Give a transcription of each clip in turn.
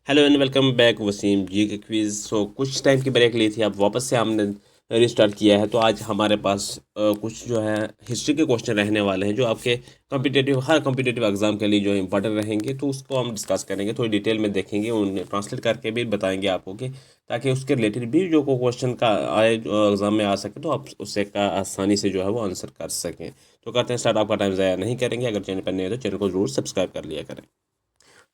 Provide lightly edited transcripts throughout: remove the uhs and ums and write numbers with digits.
Hello and welcome back Wasim ji के quiz. कुछ time की ब्रेक ली थी, अब वापस से हमने रिस्टार्ट किया है। तो आज हमारे पास कुछ जो है हिस्ट्री के क्वेश्चन रहने वाले हैं जो आपके हर कॉम्पिटिटिव एग्जाम के लिए जो इंपॉर्टेंट रहेंगे। तो उसको हम डिस्कस करेंगे, थोड़ी डिटेल में देखेंगे, उन्हें ट्रांसलेट करके भी बताएंगे आपको कि ताकि उसके रिलेटेड भी जो क्वेश्चन का आए जो एग्जाम में आ सके तो आप उससे का आसानी से जो है वो आंसर कर सकें। तो करते हैं स्टार्ट। आपका टाइम ज़ाया नहीं करेंगे। अगर चैनल पर नहीं है तो चैनल को जरूर सब्सक्राइब कर लिया करें।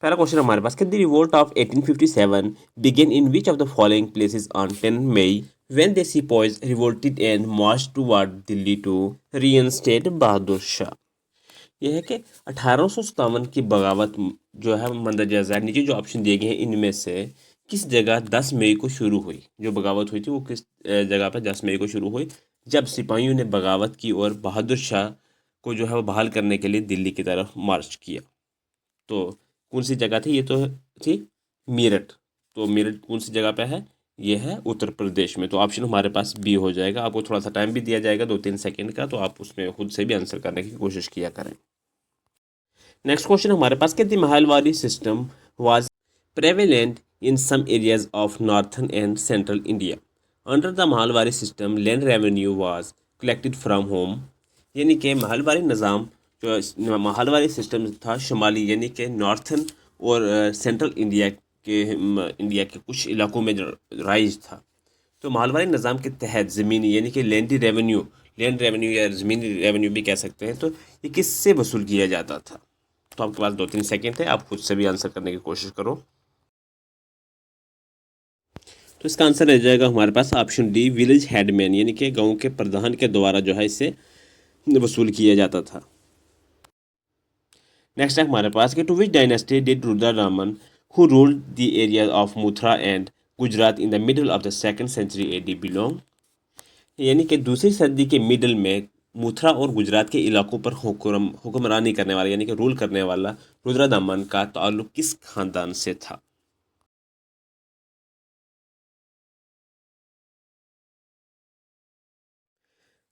पहला क्वेश्चन हमारे पास कि the revolt of 1857 began in which of the following places on 10 May when the sipahis revolted and march toward Delhi to reinstate Bahadur Shah. यह है कि 1857 की बगावत जो है मंदरजा ज़ैल, नीचे जो ऑप्शन दिए गए हैं इनमें से किस जगह 10 मई को शुरू हुई। जो बगावत हुई थी वो किस जगह पर 10 मई को शुरू हुई, जब सिपाहियों ने बगावत की और बहादुर शाह को जो है वो बहाल करने के लिए दिल्ली की तरफ मार्च किया। तो कौन सी जगह थी ये? तो थी मेरठ। तो मेरठ कौन सी जगह पे है? ये है उत्तर प्रदेश में। तो ऑप्शन हमारे पास बी हो जाएगा। आपको थोड़ा सा टाइम भी दिया जाएगा 2-3 सेकंड का, तो आप उसमें खुद से भी आंसर करने की कोशिश किया करें। नेक्स्ट क्वेश्चन हमारे पास कहती Mahalwari system was prevalent in some areas of northern and central India. Under the Mahalwari system, land revenue was collected from whom? यानी कि महलवारी निज़ाम जो महलवारी सिस्टम था शुमाली यानी कि नॉर्थन और सेंट्रल इंडिया के कुछ इलाकों में राइज था। तो महलवारी निज़ाम के तहत ज़मीनी यानी कि लैंड रेवेन्यू या ज़मीनी रेवेन्यू भी कह सकते हैं, तो ये किससे वसूल किया जाता था? तो आपके पास 2-3 सेकेंड है, आप खुद से भी आंसर करने की कोशिश करो। तो इसका आंसर रह जाएगा हमारे पास ऑप्शन डी, विलेज हेडमैन, यानी कि गांव के प्रधान के द्वारा जो है इसे वसूल किया जाता था। नेक्स्ट है हमारे पास कि to which dynasty did Rudradaman who ruled the area of Mathura and Gujarat in the middle of the second century AD belong. यानी कि दूसरी सदी के मिडल में मथुरा और गुजरात के इलाकों पर हुक्मरानी करने वाला यानी कि रूल करने वाला रुद्रदामन का ताल्लुक किस खानदान से था?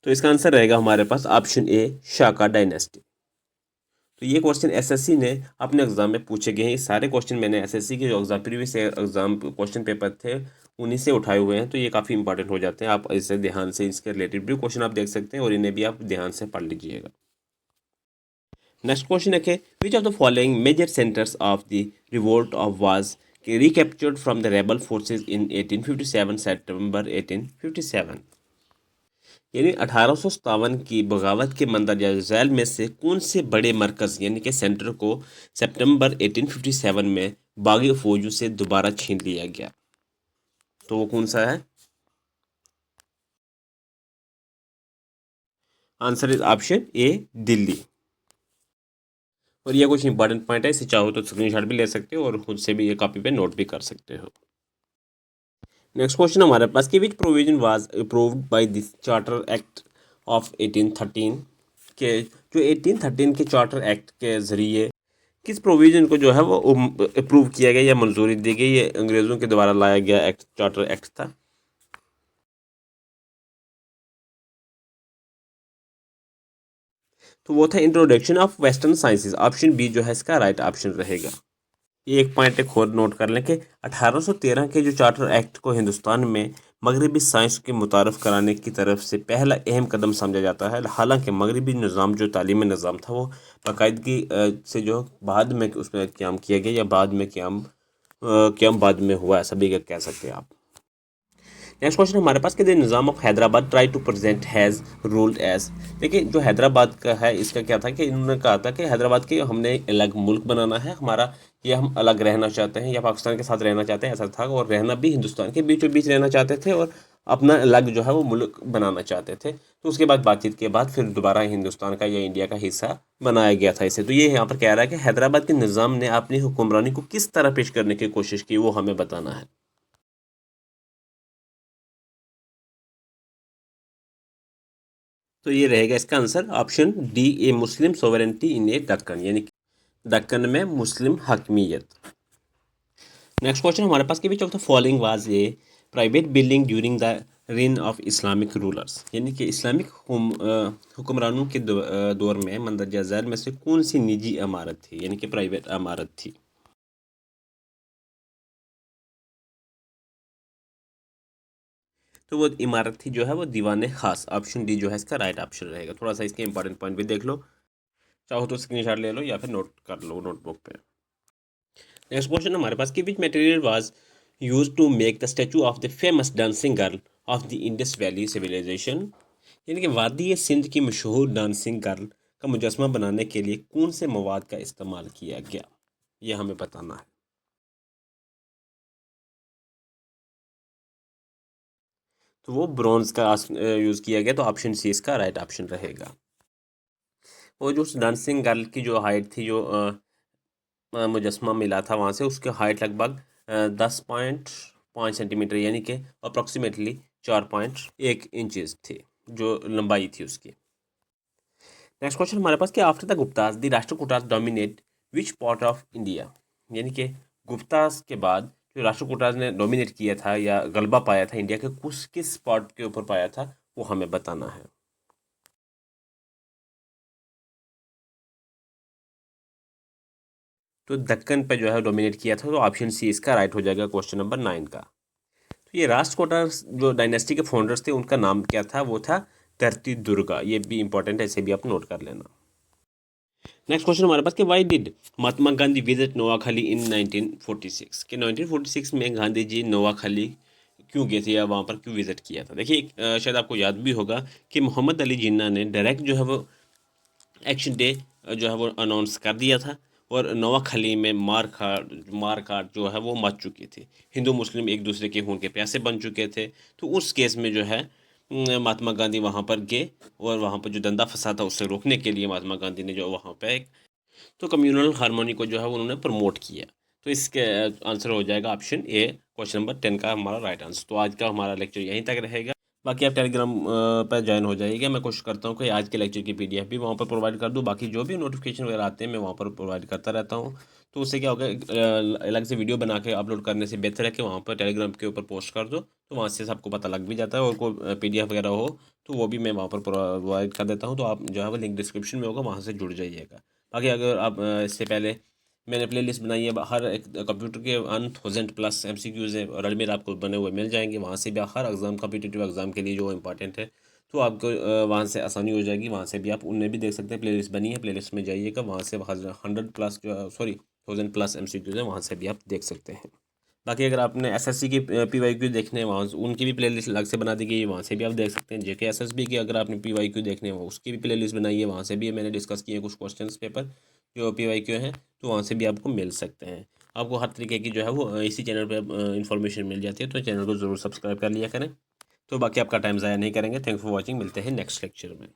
तो इसका आंसर रहेगा हमारे पास ऑप्शन ए, शाका डायनेस्टी। तो ये क्वेश्चन एसएससी ने अपने एग्जाम में पूछे गए हैं। ये सारे क्वेश्चन मैंने एसएससी के जो exam previous exam question paper थे उन्हीं से उठाए हुए हैं, तो ये काफ़ी इंपॉर्टेंट हो जाते हैं। आप इसे ध्यान से इसके रिलेटेड भी क्वेश्चन आप देख सकते हैं और इन्हें भी आप ध्यान से पढ़ लीजिएगा। नेक्स्ट क्वेश्चन है कि which of the following major centers of the revolt of was recaptured from the rebel forces in 1857 सितंबर 1857। यानी 1857 की बगावत के मंदरजा झैल में से कौन से बड़े मरकज यानी कि सेंटर को सितंबर 1857 में बागी फौजों से दोबारा छीन लिया गया? तो वो कौन सा है? Answer is option A, Delhi. और ये कुछ इंपॉर्टेंट पॉइंट है, इसे चाहो तो स्क्रीनशॉट भी ले सकते हो और खुद से भी ये कॉपी पे नोट भी कर सकते हो। नेक्स्ट क्वेश्चन हमारे पास कि विच provision was approved by this charter act of 1813 के जो 1813 के चार्टर एक्ट के जरिए किस प्रोविजन को जो है वो अप्रूव किया गया या मंजूरी दी गई? ये अंग्रेज़ों के द्वारा लाया गया एक्ट, चार्टर एक्ट था। तो वो था introduction of western sciences. Option B जो है इसका राइट ऑप्शन रहेगा। ये एक पॉइंट एक और नोट कर लें कि 1813 के जो चार्टर एक्ट को हिंदुस्तान में मगरबी साइंस के मुतारफ़ कराने की तरफ से पहला अहम कदम समझा जाता है। हालांकि मगरबी निज़ाम जो तालीमी निज़ाम था वो बाकायदगी से जो बाद में उसमें क़याम किया गया या बाद में क़याम बाद में हुआ, ऐसा भी कह सकते हैं आप। नेक्स्ट क्वेश्चन हमारे पास कि the Nizam of Hyderabad try to present has ruled as. देखिए जो हैदराबाद का है इसका क्या था कि इन्होंने कहा था कि हैदराबाद के हमने अलग मुल्क बनाना है हमारा, ये हम अलग रहना चाहते हैं या पाकिस्तान के साथ रहना चाहते हैं, ऐसा था। और रहना भी हिंदुस्तान के बीचों बीच रहना चाहते थे और अपना अलग जो है वो मुल्क बनाना चाहते थे। तो उसके बाद बातचीत के बाद फिर दोबारा हिंदुस्तान का या इंडिया का हिस्सा बनाया गया था इसे। तो ये यहाँ पर कह रहा है कि हैदराबाद के निज़ाम ने अपनी हुक्मरानी को किस तरह पेश करने की कोशिश की वो हमें बताना है। तो ये रहेगा इसका आंसर ऑप्शन डी, ए मुस्लिम सोवरेंटी इन ए दक्कन, यानी कि दक्कन में मुस्लिम हकमियत। नेक्स्ट क्वेश्चन हमारे पास कि which of the following was a private building during the rain of Islamic rulers. यानी कि इस्लामिक हुक्मरानों के दौर में मंदरजा झैल में से कौन सी निजी इमारत थी यानी कि प्राइवेट इमारत थी? तो वो इमारत थी जो है वो दीवान खास। ऑप्शन डी जो है इसका राइट ऑप्शन रहेगा। थोड़ा सा इसके इंपॉर्टेंट पॉइंट भी देख लो, चाहो तो स्क्रीनशॉट ले लो या फिर नोट कर लो नोटबुक पे। नेक्स्ट क्वेश्चन हमारे पास कि which material was use to make the statue of the famous dancing girl of the Indus valley civilization. यानी कि वादी सिंध की मशहूर डांसिंग गर्ल का मुजस्समा बनाने के लिए कौन से मवाद का इस्तेमाल किया गया, ये हमें बताना है। तो वो ब्रॉन्ज का यूज़ किया गया, तो ऑप्शन सी इसका राइट ऑप्शन रहेगा। वो जो उस डांसिंग गर्ल की जो हाइट थी, जो मुजस्समा मिला था वहाँ से, उसकी हाइट लगभग 10.5 सेंटीमीटर यानी कि अप्रॉक्सीमेटली 4.1 इंचज़ थी, जो लंबाई थी उसकी। नेक्स्ट क्वेश्चन हमारे पास कि after the Guptas the Rashtrakutas dominate which part of India. यानी कि गुप्तास के बाद जो राष्ट्रकूटास ने डोमिनेट किया था या गलबा पाया था इंडिया के किस पार्ट के ऊपर पाया था, वो हमें बताना है। तो दक्कन पे जो है डोमिनेट किया था, तो ऑप्शन सी इसका राइट हो जाएगा क्वेश्चन नंबर 9 का। तो ये राष्ट्रकूटा जो डायनेस्टी के फाउंडर्स थे उनका नाम क्या था, वो था धरती दुर्गा। ये भी इंपॉर्टेंट है, इसे भी आप नोट कर लेना। नेक्स्ट क्वेश्चन हमारे पास कि why did Mahatma Gandhi visit Noakhali in 1946। कि 1946 में गांधी जी नोआखाली क्यों गए थे या वहाँ पर क्यों विजिट किया था। देखिए शायद आपको याद भी होगा कि मोहम्मद अली जिन्ना ने डायरेक्ट जो है वो एक्शन डे जो है वो अनाउंस कर दिया था, और नोआखाली में मार काट जो है वो मच चुकी थी। हिंदू मुस्लिम एक दूसरे के खून के प्यासे बन चुके थे। तो उस केस में जो है महात्मा गांधी वहाँ पर गए, और वहाँ पर जो दंगा फसाद था उससे रोकने के लिए महात्मा गांधी ने जो वहाँ पे तो कम्युनल हारमोनी को जो है उन्होंने प्रमोट किया। तो इसके आंसर हो जाएगा ऑप्शन ए, क्वेश्चन नंबर 10 का हमारा राइट आंसर। तो आज का हमारा लेक्चर यहीं तक रहेगा। बाकी आप टेलीग्राम पर ज्वाइन हो जाइएगा। मैं कोशिश करता हूँ कि आज के लेक्चर की पीडीएफ भी वहाँ पर प्रोवाइड कर दूँ। बाकी जो भी नोटिफिकेशन वगैरह आते हैं मैं वहाँ पर प्रोवाइड करता रहता हूँ। तो उससे क्या होगा, अलग से वीडियो बना के अपलोड करने से बेहतर है कि वहाँ पर टेलीग्राम के ऊपर पोस्ट कर दो, तो वहाँ से सबको पता लग भी जाता है। और कोई पीडीएफ वगैरह हो तो वो भी मैं वहाँ पर प्रोवाइड कर देता हूँ। तो आप जो है वो लिंक डिस्क्रिप्शन में होगा, वहाँ से जुड़ जाइएगा। बाकी अगर आप इससे पहले मैंने प्लेलिस्ट बनाई है, हर एक कंप्यूटर के 1000+ MCQs हैं और अजमेर आपको बने हुए मिल जाएंगे। वहाँ से भी हर एग्ज़ाम कॉम्पिटिटिव एग्ज़ाम के लिए जो इंपॉर्टेंट है, तो आपको वहाँ से आसानी हो जाएगी। वहाँ से भी आप उनमें भी देख सकते हैं, प्लेलिस्ट बनी है, प्लेलिस्ट में जाइएगा, वहाँ से 100+ जो सॉरी 1000+ MCQs हैं, वहाँ से भी आप देख सकते हैं। बाकी अगर आपने एसएससी की PYQ देखने हैं, वहाँ उनकी भी प्लेलिस्ट अलग से बना दी गई है, वहाँ से भी आप देख सकते हैं। जेके एसएसबी की अगर आपने PYQ देखने हैं, उसकी भी प्लेलिस्ट बनाई है, वहाँ से भी मैंने डिस्कस किए कुछ क्वेश्चंस पेपर जो PYQ हैं, तो वहाँ से भी आपको मिल सकते हैं। आपको हर तरीके की जो है वो इसी चैनल पर इंफॉर्मेशन मिल जाती है, तो चैनल को ज़रूर सब्सक्राइब कर लिया करें। तो बाकी आपका टाइम ज़ाया नहीं करेंगे। थैंक्स फॉर वॉचिंग, मिलते हैं नेक्स्ट लेक्चर में।